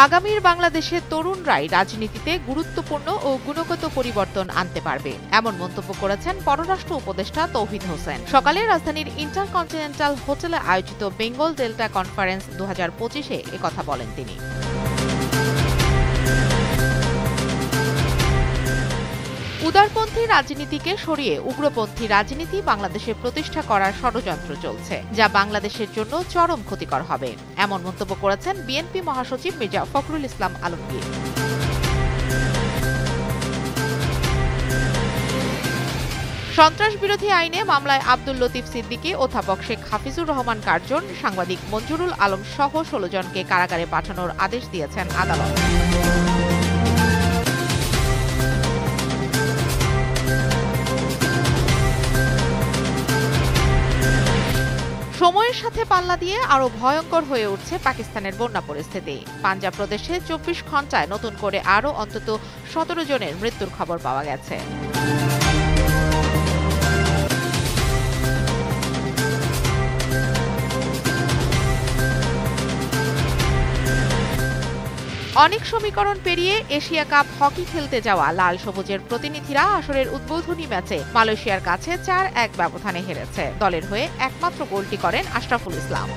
আগামীর বাংলাদেশের তরুণরাই রাজনীতিতে গুরুত্বপূর্ণ ও গুণগত পরিবর্তন আনতে পারবে, এমন মন্তব্য করেছেন পররাষ্ট্র উপদেষ্টা তৌহিদ হোসেন। সকালে রাজধানীর ইন্টারকন্টিনেন্টাল হোটেলে আয়োজিত বেঙ্গল ডেল্টা কনফারেন্স 2025-এ একথা বলেন তিনি। উদারপন্থী রাজনীতিকে সরিয়ে উগ্রপন্থী রাজনীতি বাংলাদেশে প্রতিষ্ঠা করার ষড়যন্ত্র চলছে, যা বাংলাদেশের জন্য চরম ক্ষতিকর হবে, এমন মন্তব্য করেছেন বিএনপি মহাসচিব মির্জা ফখরুল ইসলাম আলমগীর। সন্ত্রাস বিরোধী আইনে মামলায় আব্দুল লতিফ সিদ্দিকী, অধ্যাপক শেখ হাফিজুর রহমান কার্জন, সাংবাদিক মঞ্জুরুল আলম সহ 16 জনকে কারাগারে পাঠানোর আদেশ দিয়েছেন আদালত। সময়ের সাথে পাল্লা দিয়ে আরও ভয়ঙ্কর হয়ে উঠছে পাকিস্তানের বন্যা পরিস্থিতি। পাঞ্জাব প্রদেশে 24 ঘণ্টায় নতুন করে আরও অন্তত 17 জনের মৃত্যুর খবর পাওয়া গেছে। অনেক সমীকরণ পেরিয়ে এশিয়া কাপ হকি খেলতে যাওয়া লাল সবুজের প্রতিনিধিরা আসরের উদ্বোধনী ম্যাচে মালয়েশিয়ার কাছে 4-1 ব্যবধানে হেরেছে। দলের হয়ে একমাত্র গোলটি করেন আশরাফুল ইসলাম।